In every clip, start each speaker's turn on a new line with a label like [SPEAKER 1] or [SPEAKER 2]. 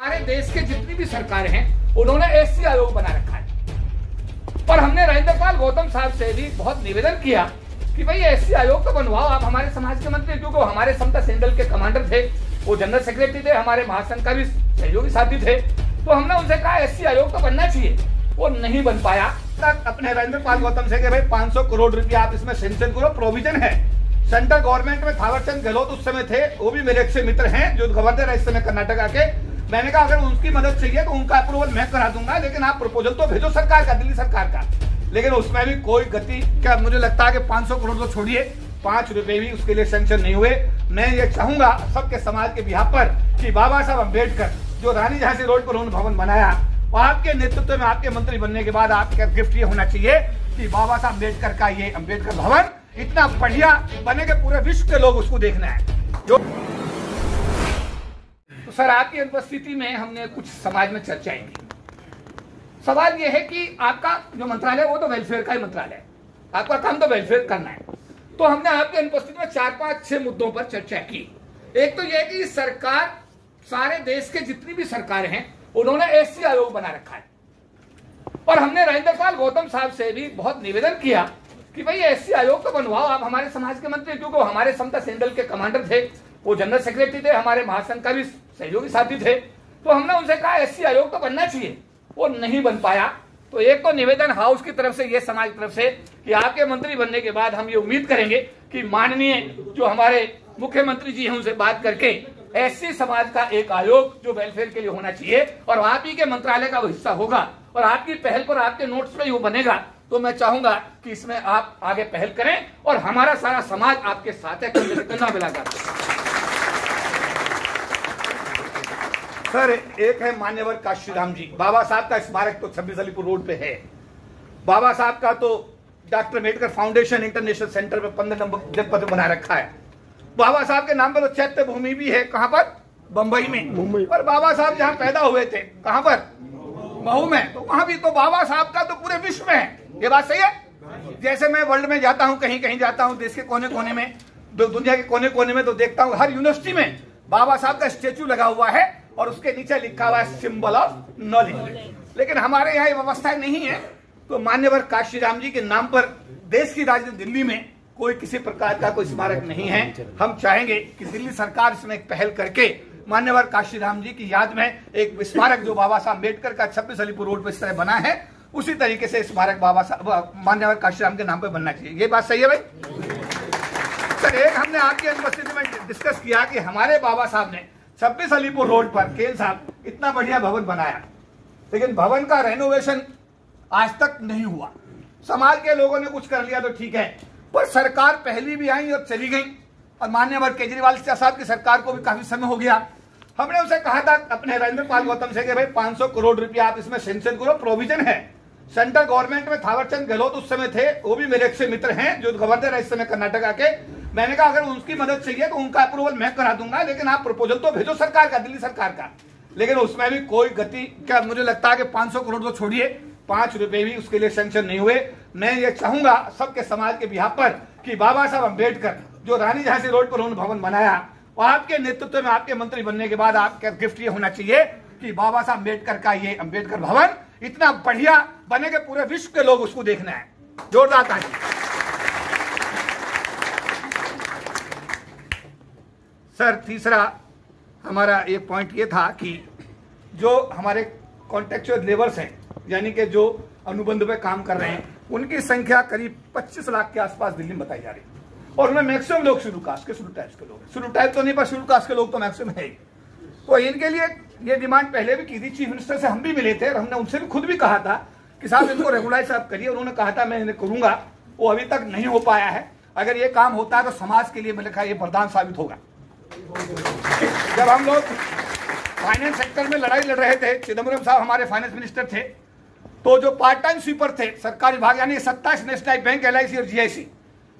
[SPEAKER 1] हमारे देश के जितनी भी सरकारें हैं उन्होंने एससी आयोग बना रखा है और हमने राजेंद्रपाल गौतम साहब से भी बहुत निवेदन किया कि भाई एससी आयोग तो बनवाओ आप हमारे समाज के मंत्री, क्योंकि वो हमारे समता सेंट्रल के कमांडर थे, वो जनरल सेक्रेटरी थे, हमारे महासंघ का भी सहयोगी साथी थे। तो हमने उनसे कहा एससी आयोग तो बनना चाहिए, वो नहीं बन पाया। अपने राजेंद्रपाल गौतम से भाई 500 करोड़ रुपया आप इसमें सेंक्शन करो, प्रोविजन है। सेंट्रल गवर्नमेंट में थावरचंद गहलोत उस समय थे, वो भी मेरे अच्छे मित्र हैं जो गवर्नर है इस समय कर्नाटका के। मैंने कहा अगर उनकी मदद चाहिए तो उनका अप्रूवल मैं करा दूंगा, लेकिन आप प्रपोजल तो भेजो सरकार का, दिल्ली सरकार का। लेकिन उसमें भी कोई गति, क्या मुझे लगता है कि 500 करोड़ तो छोड़िए, 5 रुपए भी उसके लिए सैंक्शन नहीं हुए। मैं ये चाहूंगा सबके समाज के बिहाफ पर कि बाबा साहब अम्बेडकर जो रानी झांसी रोड पर उन्होंने भवन बनाया, वो आपके नेतृत्व में आपके मंत्री बनने के बाद आपका गिफ्ट ये होना चाहिए कि बाबा साहब अम्बेडकर का ये अम्बेडकर भवन इतना बढ़िया बने के पूरे विश्व के लोग उसको देखना है। जो तो सर आपकी अनुपस्थिति में हमने कुछ समाज में चर्चाएं की। सवाल यह है कि आपका जो मंत्रालय वो तो वेलफेयर का ही मंत्रालय है, आपका काम तो वेलफेयर करना है। तो हमने आपकी अनुपस्थिति में 4, 5, 6 मुद्दों पर चर्चा की। एक तो यह कि सरकार, सारे देश के जितनी भी सरकारें हैं उन्होंने एससी आयोग बना रखा है और हमने राजेंद्रपाल गौतम साहब से भी बहुत निवेदन किया कि भाई एससी आयोग तो बनवाओ आप हमारे समाज के मंत्री, क्योंकि वो हमारे समता सेंट्रल के कमांडर थे, वो जनरल सेक्रेटरी थे, हमारे महासंघ का भी सहयोगी साथी थे। तो हमने उनसे कहा एससी आयोग तो बनना चाहिए, वो नहीं बन पाया। तो एक तो निवेदन हाउस की तरफ से, ये समाज की तरफ से कि आपके मंत्री बनने के बाद हम ये उम्मीद करेंगे कि माननीय जो हमारे मुख्यमंत्री जी हैं उनसे बात करके एससी समाज का एक आयोग जो वेलफेयर के लिए होना चाहिए और आप ही के मंत्रालय का वो हिस्सा होगा और आपकी पहल पर, आपके नोट्स पे वो बनेगा। तो मैं चाहूंगा कि इसमें आप आगे पहल करें और हमारा सारा समाज आपके साथ है, कंधा मिलाकर। सर एक है मान्यवर काशीराम जी, बाबा साहब का स्मारक तो 26 अलीपुर रोड पे है। बाबा साहब का तो doctor Ambedkar foundation international centre पे 15 नंबर जनपद बना रखा है। बाबा साहब के नाम पर तो चैत्य भूमि भी है, कहां पर? बंबई में। और बाबा साहब जहां पैदा हुए थे, कहां पर? महू में। तो वहां भी तो बाबा साहब का तो पूरे विश्व में है। ये बात सही है? जैसे मैं वर्ल्ड में जाता हूं, कहीं कहीं जाता हूं, देश के कोने कोने में, दुनिया के कोने कोने में, तो देखता हूं हर यूनिवर्सिटी में बाबा साहब का स्टेचू लगा हुआ है और उसके नीचे लिखा हुआ है सिंबल ऑफ नॉलेज। लेकिन हमारे यहाँ ये व्यवस्था नहीं है। तो मान्यवर काशीराम जी के नाम पर देश की राजधानी दिल्ली में कोई किसी प्रकार का कोई स्मारक नहीं है। हम चाहेंगे कि दिल्ली सरकार इसमें एक पहल करके मान्यवर काशीराम जी की याद में एक स्मारक जो बाबा साहब अम्बेडकर का 26 अलीपुर रोड पर इस तरह बना है, उसी तरीके से स्मारक बाबा साहब मान्यवर काशीराम के नाम पर बनना चाहिए। ये बात सही है भाई? सर एक हमने आपकी अनुपस्थिति में डिस्कस किया कि हमारे बाबा साहब ने 26 अलीपुर रोड पर केल साहब इतना बढ़िया भवन बनाया, लेकिन भवन का रेनोवेशन आज तक नहीं हुआ। समाज के लोगों ने कुछ कर लिया तो ठीक है, पर सरकार पहली भी आई और चली गई और मान्यवर केजरीवाल साहब की सरकार को भी काफी समय हो गया। हमने उसे कहा था अपने राजेंद्रपाल गौतम से कि भाई 500 करोड़ रुपया आप इसमें सेंक्शन करो, प्रोविजन है। सेंट्रल गवर्नमेंट में थावरचंद गहलोत उस समय थे, वो भी मेरे अच्छे मित्र हैं जो गवर्नर है इस समय कर्नाटका के। मैंने कहा अगर उनकी मदद चाहिए तो उनका अप्रूवल मैं करा दूंगा, लेकिन आप प्रपोजल तो भेजो सरकार का, दिल्ली सरकार का। लेकिन उसमें भी कोई गति, क्या मुझे लगता है कि 500 करोड़ तो छोड़िए, 5 रुपए भी उसके लिए सैंक्शन नहीं हुए। मैं ये चाहूंगा सबके समाज के बिहाफ पर कि बाबा साहब अम्बेडकर जो रानी झांसी रोड पर उन्होंने भवन बनाया, और आपके नेतृत्व में आपके मंत्री बनने के बाद आपका गिफ्ट ये होना चाहिए कि बाबा साहब अम्बेडकर का ये अम्बेडकर भवन इतना बढ़िया बने के पूरे विश्व के लोग उसको देखना है। जोरदार ताली। सर तीसरा हमारा एक पॉइंट ये था कि जो हमारे कॉन्ट्रेक्चुअल लेबर्स हैं, यानी कि जो अनुबंध पे काम कर रहे हैं, उनकी संख्या करीब 25 लाख के आसपास दिल्ली में बताई जा रही है। और उनमें मैक्सिमम लोग शेड्यूल कास्ट के, शेड्यूल टाइप्स के लोग, शेड्यूल टाइप तो नहीं पर शेड्यूल कास्ट के लोग तो मैक्सिमम है ही। तो इनके लिए ये डिमांड पहले भी की थी, चीफ मिनिस्टर से हम भी मिले थे और हमने उनसे भी खुद भी कहा था कि साहब इनको रेगुलाइज आप करिए। उन्होंने कहा था मैं इन्हें करूंगा, वो अभी तक नहीं हो पाया है। अगर ये काम होता है तो समाज के लिए मैंने कहा ये वरदान साबित होगा। जब हम लोग फाइनेंस सेक्टर में लड़ाई लड़ रहे थे, चिदम्बरम साहब हमारे फाइनेंस मिनिस्टर थे, तो जो पार्ट टाइम स्वीपर थे सरकारी विभाग, यानी 27 नेशनलाइज बैंक, LIC और GIC,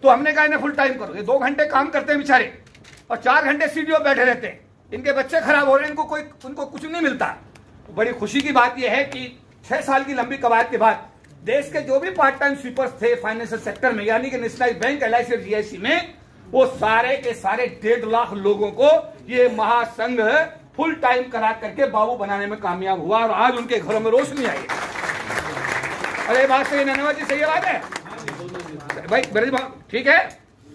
[SPEAKER 1] तो हमने कहा इन्हें फुल टाइम करो। ये 2 घंटे काम करते हैं बेचारे और 4 घंटे सीडीओ बैठे रहते हैं। इनके बच्चे खराब हो रहे हैं, उनको कुछ नहीं मिलता। तो बड़ी खुशी की बात यह है कि 6 साल की लंबी कवायद के बाद देश के जो भी पार्ट टाइम स्वीपर्स थे फाइनेंशियल सेक्टर में, यानी कि नेशनलाइज बैंक, LIC और GIC में, वो सारे के सारे 1.5 लाख लोगों को ये महासंघ फुल टाइम करा करके बाबू बनाने में कामयाब हुआ और आज उनके घरों में रोशनी आई। अरे बात सही नैनवा जी, सही बात है भाई ब्रज भाई, ठीक है।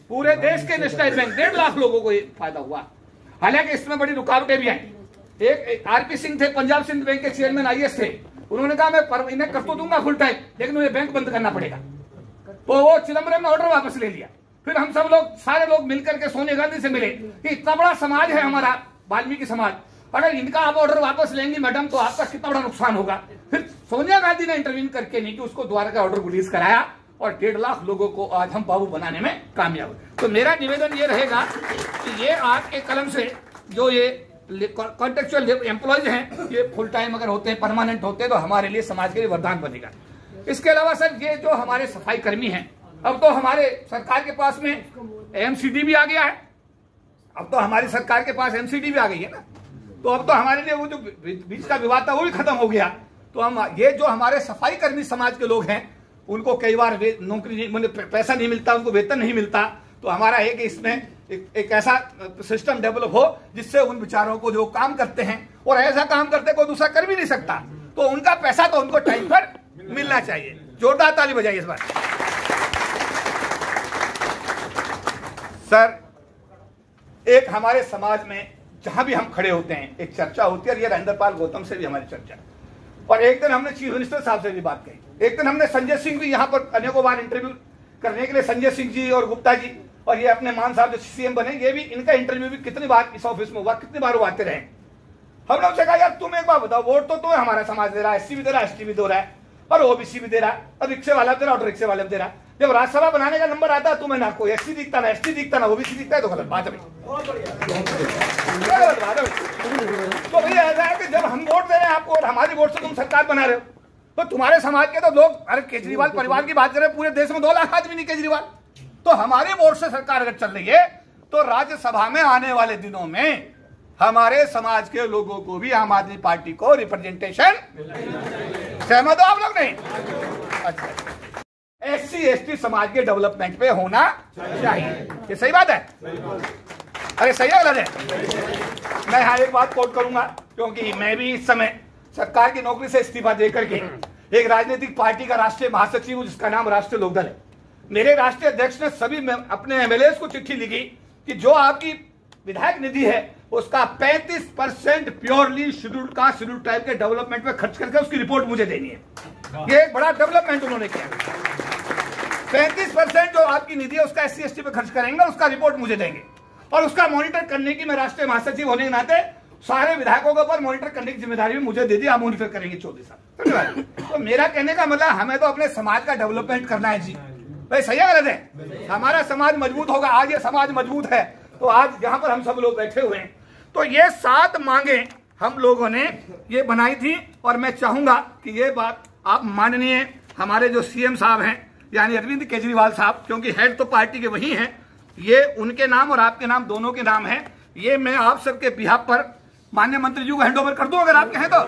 [SPEAKER 1] पूरे देश के नेशनल बैंक 1.5 लाख लोगों को फायदा हुआ। हालांकि इसमें बड़ी रुकावटें भी आई। एक आरपी सिंह थे, पंजाब सिंध बैंक के चेयरमैन आईएएस थे, उन्होंने कहा मैं इन्हें कर तो दूंगा फुल टाइम, लेकिन मुझे बैंक बंद करना पड़ेगा। तो वो चिदम्बरम ने ऑर्डर वापस ले लिया। फिर हम सब लोग, सारे लोग मिलकर के सोनिया गांधी से मिले कि इतना बड़ा समाज है हमारा वाल्मीकि समाज, अगर इनका आप ऑर्डर वापस लेंगी मैडम तो आपका कितना बड़ा नुकसान होगा। फिर सोनिया गांधी ने इंटरवीन करके नहीं कि उसको दोबारा का ऑर्डर रिलीज कराया और 1.5 लाख लोगों को आज हम बाबू बनाने में कामयाब हुए। तो मेरा निवेदन ये रहेगा कि ये आपके कलम से जो ये कॉन्ट्रेक्चुअल एम्प्लॉयज हैं, ये फुल टाइम अगर होते हैं, परमानेंट होते हैं, तो हमारे लिए, समाज के लिए वरदान बनेगा। इसके अलावा सर, ये जो हमारे सफाई कर्मी हैं, अब तो हमारे सरकार के पास में एमसीडी भी आ गया है। अब तो हमारी सरकार के पास एमसीडी भी आ गई है ना, तो अब तो हमारे लिए वो जो बीच का विवाद था वो भी खत्म हो गया। तो हम ये जो हमारे सफाई कर्मी समाज के लोग हैं, उनको कई बार नौकरी नहीं, पैसा नहीं मिलता, उनको वेतन नहीं मिलता। तो हमारा है कि इसमें एक ऐसा सिस्टम डेवलप हो जिससे उन बेचारों को जो काम करते हैं, और ऐसा काम करते कोई दूसरा कर भी नहीं सकता, तो उनका पैसा तो उनको टाइम पर मिलना चाहिए। जोरदार ताली बजाइए इस बार। सर, एक हमारे समाज में जहां भी हम खड़े होते हैं एक चर्चा होती है, और ये राजेंद्रपाल गौतम से भी हमारी चर्चा, और एक दिन हमने चीफ मिनिस्टर साहब से भी बात कही। एक दिन हमने संजय सिंह भी यहाँ पर अनेकों बार इंटरव्यू करने के लिए, संजय सिंह जी और गुप्ता जी और ये अपने मान साहब जो सीएम बने, ये भी, इनका इंटरव्यू भी कितनी बार इस ऑफिस में हुआ, कितनी बार वो आते रहे। हम लोग से कहा यार तुम एक बार बताओ, वोट तो तुम्हें हमारा समाज दे रहा है, एससी भी दे रहा है, एसटी भी दे रहा है, और ओबीसी भी दे रहा है, और रिक्शे वाला दे रहा है, ऑटो रिक्शे वाले भी दे रहा है। जब राज्यसभा बनाने का नंबर आता है तुम्हें ना कोई एससी दिखता, ना एसटी दिखता, ना ओबीसी दिखता है, तो गलत बात है। तो भैया ऐसा है कि जब हम वोट दे रहे हैं आपको और हमारी वोट से तुम सरकार बना रहे हो, तो तुम्हारे समाज के तो लोग, अरे केजरीवाल परिवार की बात करें, पूरे देश में 2 लाख आदमी नहीं केजरीवाल, तो हमारे वोट से सरकार अगर चल रही है, तो राज्यसभा में आने वाले दिनों में हमारे समाज के लोगों को भी आम आदमी पार्टी को रिप्रेजेंटेशन, सहमत हो आप लोग? नहीं? अच्छा, एससी एसटी समाज के डेवलपमेंट पे होना चाहिए, ये सही बात है? अरे सही है गलत है? मैं यहाँ एक बात कोट करूंगा, क्योंकि मैं भी इस समय सरकार की नौकरी से इस्तीफा देकर के एक राजनीतिक पार्टी का राष्ट्रीय महासचिव हूं, जिसका नाम राष्ट्रीय लोकदल है। मेरे राष्ट्रीय अध्यक्ष ने सभी अपने एमएलएस को चिट्ठी लिखी कि जो आपकी विधायक निधि है उसका 35% purely schedule caste, schedule tribe के डेवलपमेंट में खर्च करके उसकी रिपोर्ट मुझे देनी है। ये एक बड़ा डेवलपमेंट उन्होंने किया। 35% जो आपकी निधि है उसका एससी एसटी पे खर्च करेंगे, उसका रिपोर्ट मुझे देंगे, और उसका मॉनिटर करने की, मैं राष्ट्रीय महासचिव होने के नाते सारे विधायकों के ऊपर मॉनिटर करने की जिम्मेदारी भी मुझे दे दी। आप मॉनिटर करेंगे 14 साल। तो मेरा कहने का मतलब, हमें तो अपने समाज का डेवलपमेंट करना है जी। भाई सही है गलत है? हमारा समाज मजबूत होगा। आज ये समाज मजबूत है, तो आज यहाँ पर हम सब लोग बैठे हुए हैं। तो ये 7 मांगे हम लोगों ने ये बनाई थी, और मैं चाहूंगा कि ये बात आप माननीय हमारे जो सीएम साहब हैं, यानी अरविंद केजरीवाल साहब, क्योंकि हेड तो पार्टी के वही हैं, ये उनके नाम और आपके नाम दोनों के नाम है। ये मैं आप सबके बिहाफ पर माननीय मंत्री जी को हैंड ओवर कर दूं अगर आप कहें तो।